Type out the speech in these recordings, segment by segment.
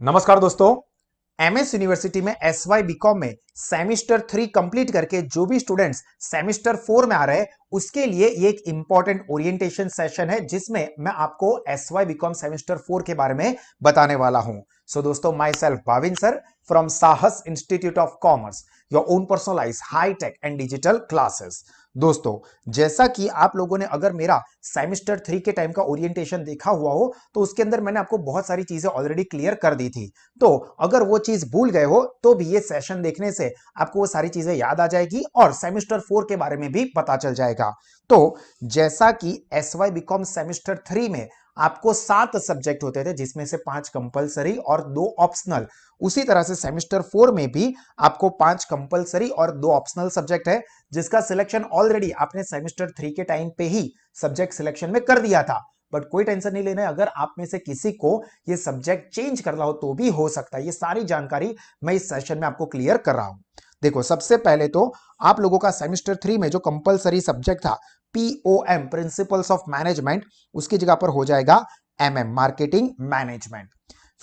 नमस्कार दोस्तों। MS university में एसवाई बीकॉम में सेमेस्टर 3 कंप्लीट करके जो भी स्टूडेंट्स सेमेस्टर 4 में आ रहे हैं उसके लिए ये एक इंपॉर्टेंट ओरिएंटेशन सेशन है जिसमें मैं आपको एसवाई बीकॉम सेमेस्टर 4 के बारे में बताने वाला हूं। सो दोस्तों, myself Bhavin sir from Sahas institute of commerce, your own personalize high tech and digital classes. दोस्तों, जैसा कि आप लोगों ने अगर मेरा सेमेस्टर 3 के टाइम का ओरिएंटेशन देखा हुआ हो तो उसके अंदर मैंने आपको बहुत सारी चीजें ऑलरेडी क्लियर कर दी थी। तो अगर वो चीज भूल गए हो तो भी ये सेशन देखने से आपको वो सारी चीजें याद आ जाएगी और सेमेस्टर 4 के बारे में भी पता चल जाएगा। तो जैसा कि एसवाई बीकॉम सेमेस्टर 3 में आपको 7 सब्जेक्ट होते थे जिसमें से 5 कंपलसरी और 2 ऑप्शनल, उसी तरह से सेमेस्टर 4 में भी आपको 5 कंपलसरी और 2 ऑप्शनल सब्जेक्ट है जिसका सिलेक्शन ऑलरेडी आपने सेमेस्टर 3 के टाइम पे ही सब्जेक्ट सिलेक्शन में कर दिया था। बट कोई टेंशन नहीं लेना है, अगर आप में से किसी को ये सब्जेक्ट चेंज करना हो तो भी हो सकता है। ये सारी जानकारी मैं इस सेशन में आपको क्लियर कर रहा हूं। देखो, सबसे पहले तो आप लोगों का सेमेस्टर 3 में जो कंपलसरी सब्जेक्ट था पीओएम प्रिंसिपल्स ऑफ मैनेजमेंट, उसकी जगह पर हो जाएगा एमएम मार्केटिंग मैनेजमेंट।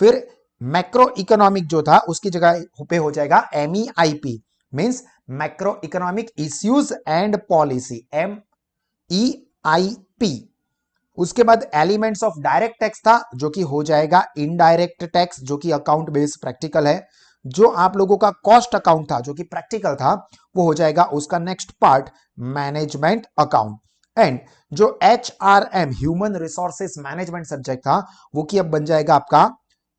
फिर मैक्रो इकोनॉमिक जो था उसकी जगह पे हो जाएगा MEIP, means macro economic issues and policy, MEIP. उसके बाद एलिमेंट्स ऑफ डायरेक्ट टैक्स था जो कि हो जाएगा इनडायरेक्ट टैक्स, जो कि अकाउंट बेस्ड प्रैक्टिकल है। जो आप लोगों का कॉस्ट अकाउंट था जो कि प्रैक्टिकल था वो हो जाएगा उसका next part management account. And जो H R M human resources management subject था वो कि अब बन जाएगा आपका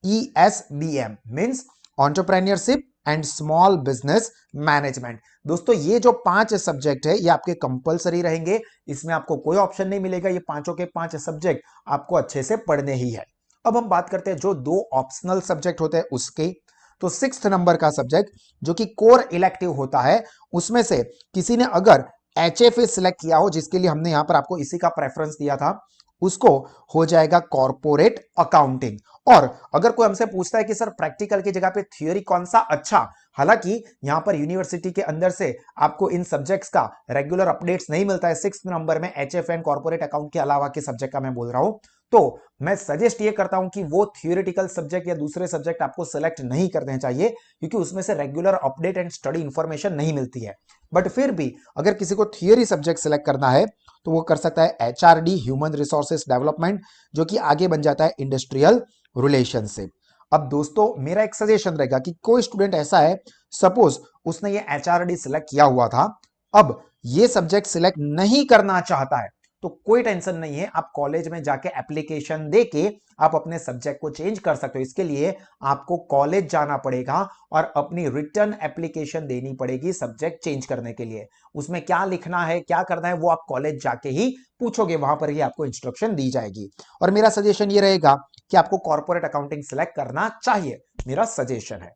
ESBM, means entrepreneurship and small business management. दोस्तों, ये जो 5 सब्जेक्ट है ये आपके कंपलसरी रहेंगे, इसमें आपको कोई ऑप्शन नहीं मिलेगा। ये पांचों के 5 सब्जेक्ट आपको अच्छे से पढ़ने ही है। अब हम बात करते हैं जो 2 ऑप्शनल सब्जेक्ट होते हैं उसके। तो 6th नंबर का सब्जेक्ट जो कि कोर इलेक्टिव होता है, उसमें से किसी ने अगर एचएफए सिलेक्ट किया हो, जिसके लिए हमने यहां पर आपको इसी का प्रेफरेंस दिया था, उसको हो जाएगा कॉर्पोरेट अकाउंटिंग। और अगर कोई हमसे पूछता है कि सर प्रैक्टिकल की जगह पे थ्योरी कौन सा अच्छा, हालांकि यहां पर यूनिवर्सिटी के अंदर से आपको इन सब्जेक्ट्स का रेगुलर अपडेट्स नहीं मिलता है। 6th नंबर में एचएफए एंड कॉर्पोरेट अकाउंट के अलावा के सब्जेक्ट का मैं बोल रहा हूं, तो मैं सजेस्ट ये करता हूं कि वो थियोरेटिकल सब्जेक्ट या दूसरे सब्जेक्ट आपको सिलेक्ट नहीं करने चाहिए क्योंकि उसमें से regular update and study information नहीं मिलती है। बट फिर भी अगर किसी को थियोरी सब्जेक्ट सिलेक्ट करना है तो वो कर सकता है एचआरडी ह्यूमन रिसोर्सेस डेवलपमेंट, जो कि आगे बन जाता है इंडस्ट्रियल रिलेशनशिप। अब दोस्तों, मेरा एक सजेशन रहेगा कि कोई स्टूडेंट ऐसा है, सपोज उसने ये एचआरडी सिलेक्ट किया हुआ था, अब ये सब्जेक्ट सिलेक्ट नहीं करना चाहता है तो कोई टेंशन नहीं है, आप कॉलेज में जाके एप्लीकेशन देके आप अपने सब्जेक्ट को चेंज कर सकते हो। इसके लिए आपको कॉलेज जाना पड़ेगा और अपनी रिटर्न एप्लीकेशन देनी पड़ेगी सब्जेक्ट चेंज करने के लिए। उसमें क्या लिखना है क्या करना है वो आप कॉलेज जाके ही पूछोगे, वहां पर ही आपको इंस्ट्रक्शन दी जाएगी। और मेरा सजेशन ये रहेगा कि आपको कॉर्पोरेट अकाउंटिंग सिलेक्ट करना चाहिए, मेरा सजेशन है।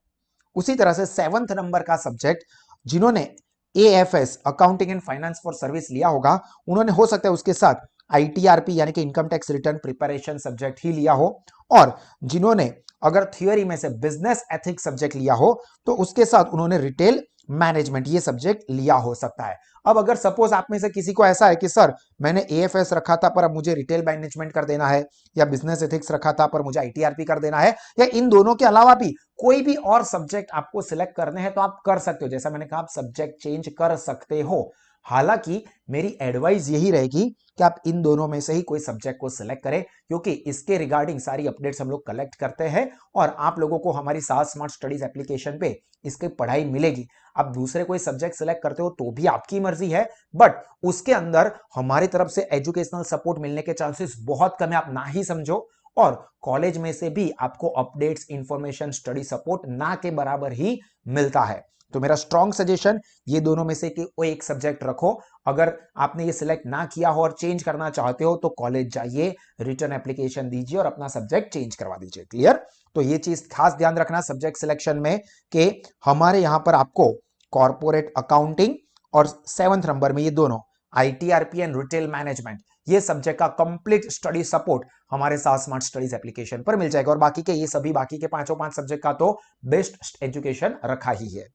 उसी तरह से 7th नंबर का सब्जेक्ट जिन्होंने AFS accounting and finance for service लिया होगा, उन्होंने हो सकता है उसके साथ आईटीआरपी यानी कि income tax return preparation subject ही लिया हो। और जिन्होंने अगर थियोरी में से बिजनेस एथिक्स सब्जेक्ट लिया हो तो उसके साथ उन्होंने रिटेल मैनेजमेंट ये सब्जेक्ट लिया हो सकता है। अब अगर सपोज आप में से किसी को ऐसा है कि सर मैंने एएफएस रखा था पर अब मुझे रिटेल मैनेजमेंट कर देना है, या बिजनेस एथिक्स रखा था पर मुझे आईटीआरपी कर देना है, या इन दोनों के अलावा भी कोई भी और सब्जेक्ट आपको सिलेक्ट करने हैं तो आप कर सकते हो। जैसा मैंने कहा, आप सब्जेक्ट चेंज कर सकते हो। हालांकि मेरी एडवाइस यही रहेगी कि आप इन दोनों में से ही कोई सब्जेक्ट को सिलेक्ट करें क्योंकि इसके रिगार्डिंग सारी अपडेट्स हम लोग कलेक्ट करते हैं और आप लोगों को हमारी साथ स्मार्ट स्टडीज एप्लीकेशन पे इसकी पढ़ाई मिलेगी। आप दूसरे कोई सब्जेक्ट सिलेक्ट करते हो तो भी आपकी मर्जी है, बट उसके अंदर हमारी तरफ से एजुकेशनल सपोर्ट मिलने के चांसेस बहुत कम है, आप ना ही समझो। और कॉलेज में से भी आपको अपडेट्स इंफॉर्मेशन स्टडी सपोर्ट ना के बराबर ही मिलता है। तो मेरा स्ट्रॉन्ग सजेशन, ये दोनों में से कोई एक सब्जेक्ट रखो। अगर आपने ये सिलेक्ट ना किया हो और चेंज करना चाहते हो तो कॉलेज जाइए, रिटर्न एप्लीकेशन दीजिए और अपना सब्जेक्ट चेंज करवा दीजिए। क्लियर? तो ये चीज खास ध्यान रखना सब्जेक्ट सिलेक्शन में कि हमारे यहां पर आपको कॉर्पोरेट अकाउंटिंग और 7th नंबर में ये दोनों आईटीआरपी एंड रिटेल मैनेजमेंट ये सब्जेक्ट का कंप्लीट स्टडी सपोर्ट हमारे साथ स्मार्ट स्टडीज एप्लीकेशन पर मिल जाएगा। और बाकी के ये सभी बाकी के पांचों 5 सब्जेक्ट का तो बेस्ट एजुकेशन रखा ही है।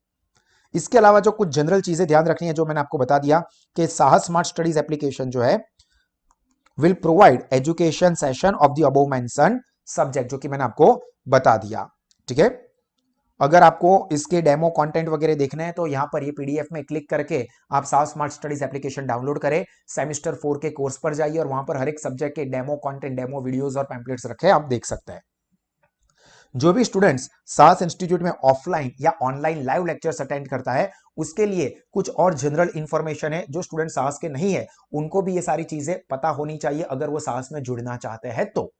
इसके अलावा जो कुछ जनरल चीजें ध्यान रखनी है जो मैंने आपको बता दिया कि साहस स्मार्ट स्टडीज एप्लीकेशन जो है will provide education session of the above mention subject, जो कि मैंने आपको बता दिया। ठीक है। अगर आपको इसके डेमो कंटेंट वगैरह देखना है तो यहां पर ये पीडीएफ में क्लिक करके आप सास स्मार्ट स्टडीज एप्लीकेशन डाउनलोड करें, सेमेस्टर 4 के कोर्स पर जाइए और वहां पर हर एक सब्जेक्ट के डेमो कंटेंट, डेमो वीडियोस और पैम्पलेट्स रखे हैं, आप देख सकते हैं। जो भी स्टूडेंट्स सास इंस्टीट्यूट में ऑफलाइन या ऑनलाइन लाइव लेक्चर्स अटेंड करता है, उसके लिए कुछ और जनरल इंफॉर्मेशन है। जो स्टूडेंट सास के नहीं है उनको भी ये सारी चीजें पता होनी चाहिए अगर वो सास में जुड़ना चाहते हैं तो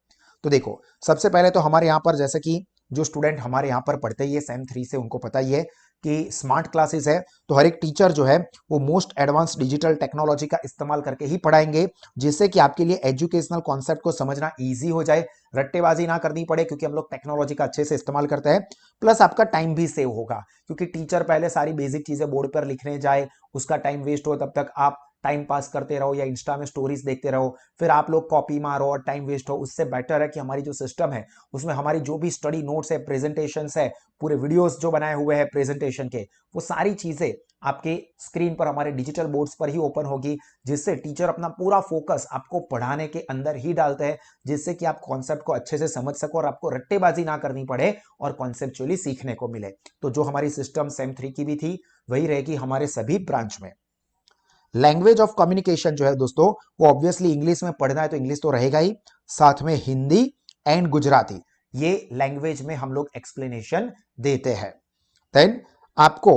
देखो, सबसे पहले तो हमारे यहां पर जैसे कि जो स्टूडेंट हमारे यहां पर पढ़ते ही है सेम 3 से, उनको पता ही है कि स्मार्ट क्लासेस है, तो हर एक टीचर जो है वो मोस्ट एडवांस डिजिटल टेक्नोलॉजी का इस्तेमाल करके ही पढ़ाएंगे, जिससे कि आपके लिए एजुकेशनल कॉन्सेप्ट को समझना इजी हो जाए, रट्टेबाजी ना करनी पड़े, क्योंकि हम लोग टेक्नोलॉजी का अच्छे से इस्तेमाल करते हैं। प्लस आपका टाइम भी सेव होगा, क्योंकि टीचर पहले सारी बेसिक चीजें बोर्ड पर लिखने जाए, उसका टाइम वेस्ट हो, तब तक आप टाइम पास करते रहो या इंस्टा में स्टोरीज देखते रहो, फिर आप लोग कॉपी मारो और टाइम वेस्ट हो। उससे बेटर है कि हमारी जो सिस्टम है उसमें हमारी जो भी स्टडी नोट्स है, प्रेजेंटेशंस है, पूरे वीडियोस जो बनाए हुए हैं प्रेजेंटेशन के, वो सारी चीजें आपके स्क्रीन पर हमारे डिजिटल बोर्ड्स पर ही ओपन होगी, जिससे टीचर अपना पूरा फोकस आपको पढ़ाने के अंदर ही डालते हैं, जिससे कि आप कॉन्सेप्ट को अच्छे से समझ सको और आपको रट्टेबाजी ना करनी पड़े और कॉन्सेप्चुअली सीखने को मिले। तो जो हमारी सिस्टम सेम 3 की भी थी वही रहेगी हमारे सभी ब्रांच में। लैंग्वेज ऑफ कम्युनिकेशन जो है दोस्तों, वो ऑब्वियसली इंग्लिश में पढ़ना है तो इंग्लिश तो रहेगा ही, साथ में हिंदी एंड गुजराती, ये लैंग्वेज में हम लोग एक्सप्लेनेशन देते हैं। देन आपको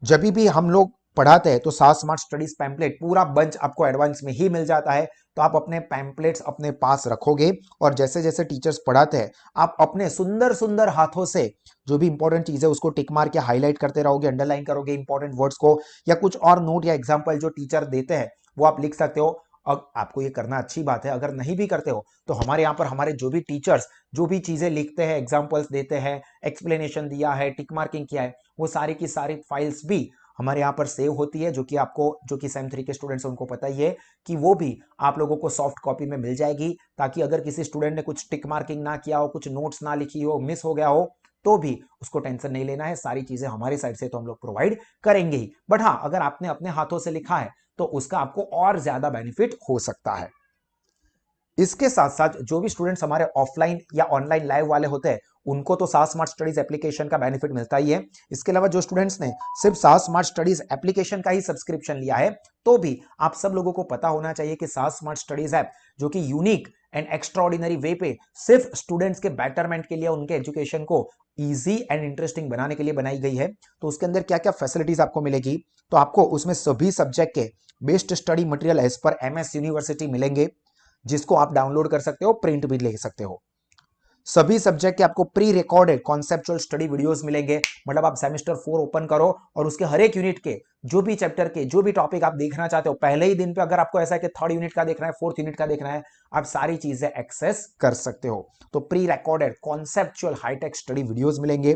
जब भी हम लोग पढ़ाते हैं तो सास स्मार्ट स्टडीज पैम्पलेट पूरा बंच आपको एडवांस में ही मिल जाता है, तो आप अपने पैम्पलेट्स अपने पास रखोगे और जैसे जैसे टीचर्स पढ़ाते हैं आप अपने सुंदर सुंदर हाथों से जो भी इंपॉर्टेंट चीज है उसको टिक मार के हाईलाइट करते रहोगे, अंडरलाइन करोगे इंपॉर्टेंट वर्ड्स को, या कुछ और नोट या एग्जाम्पल जो टीचर देते हैं वो आप लिख सकते हो। अब आपको ये करना अच्छी बात है, अगर नहीं भी करते हो तो हमारे यहाँ पर हमारे जो भी टीचर्स जो भी चीजें लिखते हैं, एग्जाम्पल्स देते हैं, एक्सप्लेनेशन दिया है, टिक मार्किंग किया है, वो सारी की सारी फाइल्स भी हमारे यहाँ पर सेव होती है, जो कि आपको, जो कि सेम 3 के स्टूडेंट्स उनको पता ही है कि वो भी आप लोगों को सॉफ्ट कॉपी में मिल जाएगी, ताकि अगर किसी स्टूडेंट ने कुछ टिक मार्किंग ना किया हो, कुछ नोट्स ना लिखी हो, मिस हो गया हो, तो भी उसको टेंशन नहीं लेना है, सारी चीजें हमारी साइड से तो हम लोग प्रोवाइड करेंगे ही। बट हाँ, अगर आपने अपने हाथों से लिखा है तो उसका आपको और ज्यादा बेनिफिट हो सकता है। इसके साथ साथ जो भी स्टूडेंट्स हमारे ऑफलाइन या ऑनलाइन लाइव वाले होते हैं उनको तो सास स्मार्ट स्टडीज एप्लीकेशन का बेनिफिट मिलता ही है। इसके अलावा जो स्टूडेंट्स ने सिर्फ सास स्मार्ट स्टडीज एप्लीकेशन का ही सब्सक्रिप्शन लिया है, तो भी आप सब लोगों को पता होना चाहिए कि सास स्मार्ट स्टडीज ऐप जो कि यूनिक एंड एक्स्ट्राऑर्डिनरी वे पे सिर्फ स्टूडेंट्स के बेटरमेंट के लिए, उनके एजुकेशन को इजी एंड इंटरेस्टिंग बनाने के लिए बनाई गई है। तो उसके अंदर क्या क्या फैसिलिटीज आपको मिलेगी, तो आपको उसमें सभी सब्जेक्ट के best study material as per MS university मिलेंगे, जिसको आप डाउनलोड कर सकते हो, प्रिंट भी ले सकते हो। सभी सब्जेक्ट के आपको pre recorded conceptual study videos मिलेंगे, मतलब आप सेमेस्टर 4 ओपन करो और उसके हर एक यूनिट के जो भी चैप्टर के जो भी टॉपिक आप देखना चाहते हो, पहले ही दिन पे अगर आपको ऐसा है कि 3rd यूनिट का देखना है, 4th यूनिट का देखना है, आप सारी चीजें एक्सेस कर सकते हो। तो pre recorded conceptual hi tech study videos मिलेंगे।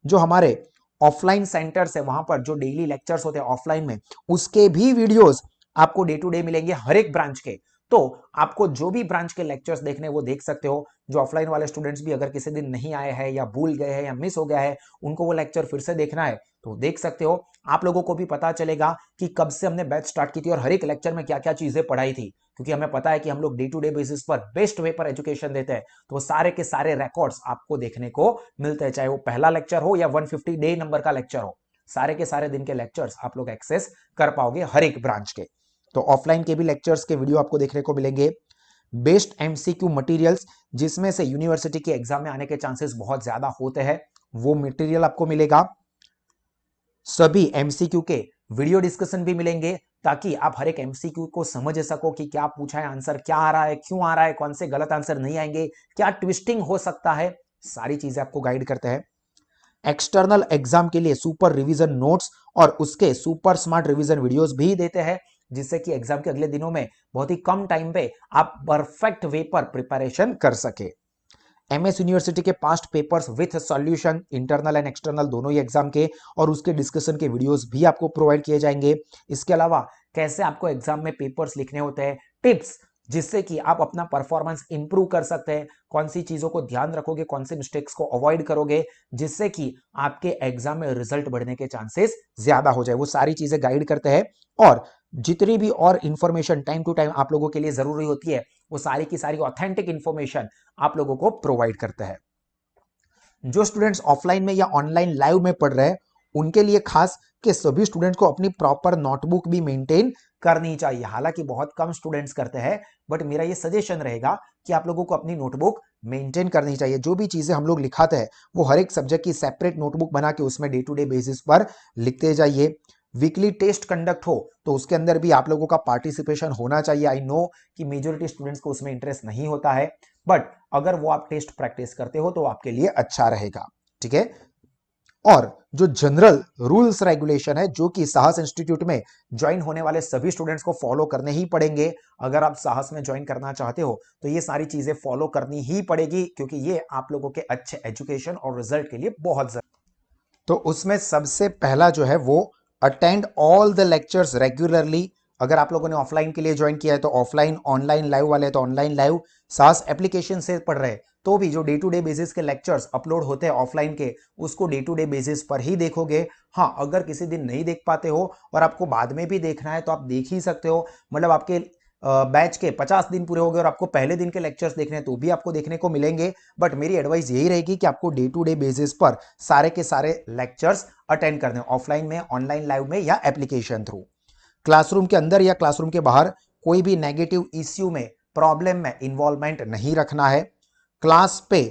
जो हमारे ऑफलाइन सेंटर्स है वहां पर जो डेली लेक्चर्स होते हैं ऑफलाइन में, उसके भी वीडियोस आपको डे टू डे मिलेंगे हर एक ब्रांच के। तो आपको जो भी ब्रांच के लेक्चर्स देखने वो देख सकते हो। जो ऑफलाइन वाले स्टूडेंट्स भी अगर किसी दिन नहीं आए हैं या भूल गए हैं या मिस हो गया है, उनको वो लेक्चर फिर से देखना है तो देख सकते हो। आप लोगों को भी पता चलेगा कि कब से हमने बैच स्टार्ट की थी और हर एक लेक्चर में क्या क्या चीजें पढ़ाई थी, क्योंकि हमें पता है कि हम लोग डे टू डे बेसिस पर बेस्ट वे पर एजुकेशन देते हैं। तो वो सारे के सारे रिकॉर्ड्स आपको देखने को मिलते हैं, चाहे वो पहला लेक्चर हो या 150 डे नंबर का लेक्चर हो, सारे के सारे दिन के लेक्चर्स आप लोग एक्सेस कर पाओगे हर एक ब्रांच के। तो ऑफलाइन के भी लेक्चर्स के वीडियो आपको देखने को मिलेंगे। बेस्ट एमसीक्यू मटेरियल्स, जिसमें से यूनिवर्सिटी के एग्जाम में आने के चांसेस बहुत ज्यादा होते हैं, वो मटेरियल आपको मिलेगा। सभी एमसीक्यू के वीडियो डिस्कशन भी मिलेंगे, ताकि आप हर एक एमसीक्यू को समझ सको कि क्या पूछा है, आंसर क्या आ रहा है, क्यों आ रहा है, कौन से गलत आंसर नहीं आएंगे, क्या ट्विस्टिंग हो सकता है, सारी चीजें आपको गाइड करते हैं। एक्सटर्नल एग्जाम के लिए सुपर रिवीजन नोट्स और उसके सुपर स्मार्ट रिवीजन वीडियोस भी देते हैं, जिससे कि एग्जाम के अगले दिनों में बहुत ही कम टाइम पे आप परफेक्ट वे पर प्रिपरेशन कर सके। एमएस यूनिवर्सिटी के past papers with solution, internal and external दोनों ही एग्जाम के, और उसके डिस्कशन के वीडियोस भी आपको प्रोवाइड किए जाएंगे। इसके अलावा कैसे आपको एग्जाम में पेपर्स लिखने होते हैं, टिप्स जिससे कि आप अपना परफॉर्मेंस इंप्रूव कर सकते हैं, कौन सी चीजों को ध्यान रखोगे, कौन से मिस्टेक्स को अवॉइड करोगे, जिससे कि आपके एग्जाम में रिजल्ट बढ़ने के चांसेस ज्यादा हो जाए, वो सारी चीजें गाइड करते हैं। और जितनी भी और इंफॉर्मेशन टाइम टू टाइम आप लोगों के लिए जरूरी होती है, वो सारी की सारी ऑथेंटिक इंफॉर्मेशन आप लोगों को प्रोवाइड करते हैं। जो स्टूडेंट्स ऑफलाइन में या ऑनलाइन लाइव में पढ़ रहे हैं उनके लिए खास कि सभी स्टूडेंट्स को अपनी प्रॉपर नोटबुक भी मेंटेन करनी चाहिए। हालांकि बहुत कम स्टूडेंट्स करते हैं, बट मेरा ये सजेशन रहेगा कि आप लोगों को अपनी नोटबुक मेंटेन करनी चाहिए। जो भी चीजें हम लोग लिखाते हैं वो हर एक सब्जेक्ट की सेपरेट नोटबुक बना के उसमें डे टू डे बेसिस पर लिखते जाइए। वीकली टेस्ट कंडक्ट हो तो उसके अंदर भी आप लोगों का पार्टिसिपेशन होना चाहिए। आई नो कि मेजोरिटी स्टूडेंट्स को उसमें इंटरेस्ट नहीं होता है, बट अगर वो आप टेस्ट प्रैक्टिस करते हो तो आपके लिए अच्छा रहेगा। ठीक है। और जो जनरल रूल्स रेगुलेशन है जो कि साहस इंस्टीट्यूट में ज्वाइन होने वाले सभी स्टूडेंट्स को फॉलो करने ही पड़ेंगे। अगर आप साहस में ज्वाइन करना चाहते हो तो ये सारी चीजें फॉलो करनी ही पड़ेगी, क्योंकि ये आप लोगों के अच्छे एजुकेशन और रिजल्ट के लिए बहुत जरूरी। तो उसमें सबसे पहला जो है वो attend all the lectures regularly. अगर आप लोगों ने ऑफलाइन के लिए ज्वाइन किया है तो ऑफलाइन, ऑनलाइन लाइव वाले तो ऑनलाइन लाइव। सास एप्लीकेशन से पढ़ रहे हैं तो भी जो डे टू डे बेसिस के लेक्चर्स अपलोड होते हैं ऑफलाइन के, उसको डे टू डे बेसिस पर ही देखोगे। हाँ, अगर किसी दिन नहीं देख पाते हो और आपको बाद में भी देखना है तो आप देख ही सकते हो। मतलब आपके बैच के 50 दिन पूरे हो गए और आपको पहले दिन के लेक्चर्स देखने हैं तो भी आपको देखने को मिलेंगे। बट मेरी एडवाइस यही रहेगी कि आपको डे टू डे बेसिस पर सारे के सारे लेक्चर्स अटेंड करने, ऑफलाइन में, ऑनलाइन लाइव में या एप्लीकेशन थ्रू। क्लासरूम के अंदर या क्लासरूम के बाहर कोई भी नेगेटिव इश्यू में, प्रॉब्लम में इन्वॉल्वमेंट नहीं रखना है। क्लास पे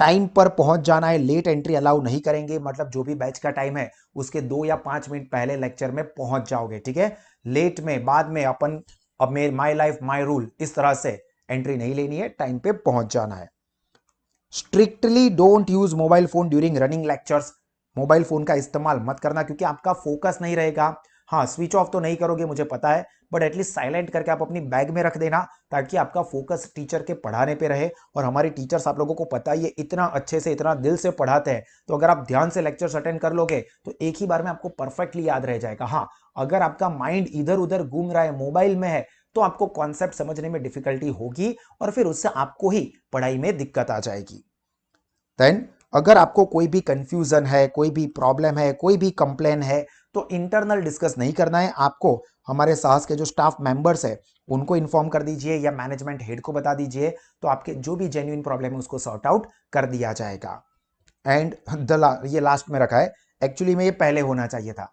टाइम पर पहुंच जाना है, लेट एंट्री अलाउ नहीं करेंगे। मतलब जो भी बैच का टाइम है उसके 2 या 5 मिनट पहले लेक्चर में पहुंच जाओगे। ठीक है। लेट में, बाद में अपन अब मेरे माई लाइफ माई रूल इस तरह से एंट्री नहीं लेनी है, टाइम पे पहुंच जाना है। Strictly don't use mobile phone during running lectures. Mobile phone का इस्तेमाल मत करना क्योंकि आपका फोकस नहीं रहेगा। हाँ, स्विच ऑफ तो नहीं करोगे मुझे पता है, बट एटलीस्ट साइलेंट करके आप अपनी बैग में रख देना ताकि आपका फोकस टीचर के पढ़ाने पे रहे। और हमारे टीचर्स आप लोगों को पता ही है इतना अच्छे से, इतना दिल से पढ़ाते हैं, तो अगर आप ध्यान से लेक्चर्स अटेंड कर लोगे तो एक ही बार में आपको परफेक्टली याद रह जाएगा। हाँ, अगर आपका माइंड इधर उधर घूम रहा है, मोबाइल में है, तो आपको कॉन्सेप्ट समझने में डिफिकल्टी होगी और फिर उससे आपको ही पढ़ाई में दिक्कत आ जाएगी। देन अगर आपको कोई भी कंफ्यूजन है, कोई भी प्रॉब्लम है, कोई भी कंप्लेन है, तो इंटरनल डिस्कस नहीं करना है आपको। हमारे साहस के जो स्टाफ मेंबर्स है उनको इन्फॉर्म कर दीजिए या मैनेजमेंट हेड को बता दीजिए, तो आपके जो भी जेन्युइन प्रॉब्लम है उसको सॉर्ट आउट कर दिया जाएगा। एंड ये लास्ट में रखा है, एक्चुअली में ये पहले होना चाहिए था।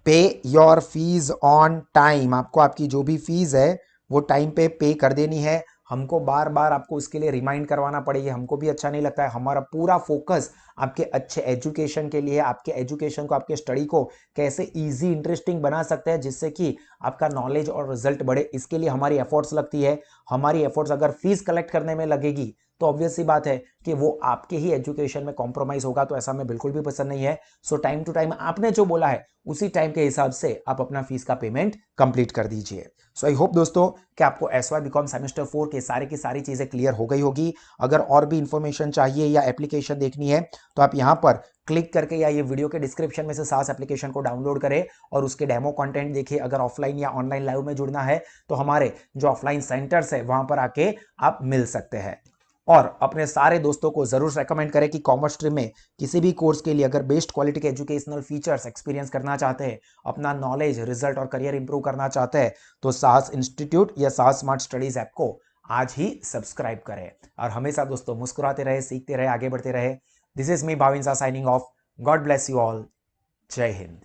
पे योर फीस ऑन टाइम। आपको आपकी जो भी फीस है वो टाइम पे कर देनी है। हमको बार बार आपको इसके लिए रिमाइंड करवाना पड़ेगी, हमको भी अच्छा नहीं लगता है। हमारा पूरा फोकस आपके अच्छे एजुकेशन के लिए, आपके एजुकेशन को, आपके स्टडी को कैसे इजी इंटरेस्टिंग बना सकते हैं जिससे कि आपका नॉलेज और रिजल्ट बढ़े, इसके लिए हमारी एफर्ट्स लगती है। हमारी एफर्ट्स अगर फीस कलेक्ट करने में लगेगी तो ऑब्वियस सी बात है कि वो आपके ही एजुकेशन में कॉम्प्रोमाइज होगा, तो ऐसा हमें बिल्कुल भी पसंद नहीं है। सो टाइम टू टाइम आपने जो बोला है उसी टाइम के हिसाब से आप अपना फीस का पेमेंट कंप्लीट कर दीजिए। सो आई होप दोस्तों कि आपको एसवाई बीकॉम सेमेस्टर 4 के सारे की सारी चीजें क्लियर हो गई होगी। अगर और भी इंफॉर्मेशन चाहिए या एप्लीकेशन देखनी है तो आप यहां पर क्लिक करके या ये वीडियो के डिस्क्रिप्शन में से सास एप्लीकेशन को डाउनलोड करें और उसके डेमो कंटेंट देखिए। अगर ऑफलाइन या ऑनलाइन लाइव में जुड़ना है तो हमारे जो ऑफलाइन सेंटर्स है वहां पर आके आप मिल सकते हैं। और अपने सारे दोस्तों को जरूर रेकमेंड करें कि कॉमर्स स्ट्रीम में किसी भी कोर्स के लिए अगर बेस्ट क्वालिटी के एजुकेशनल फीचर्स एक्सपीरियंस करना चाहते हैं, अपना नॉलेज, रिजल्ट और करियर इंप्रूव करना चाहते हैं, तो साहस इंस्टीट्यूट या साहस स्मार्ट स्टडीज ऐप को आज ही सब्सक्राइब करें। और हमेशा दोस्तों मुस्कुराते रहे, सीखते रहे, आगे बढ़ते रहे। दिस इज मी भाविन सा signing off. God bless you all. जय हिंद।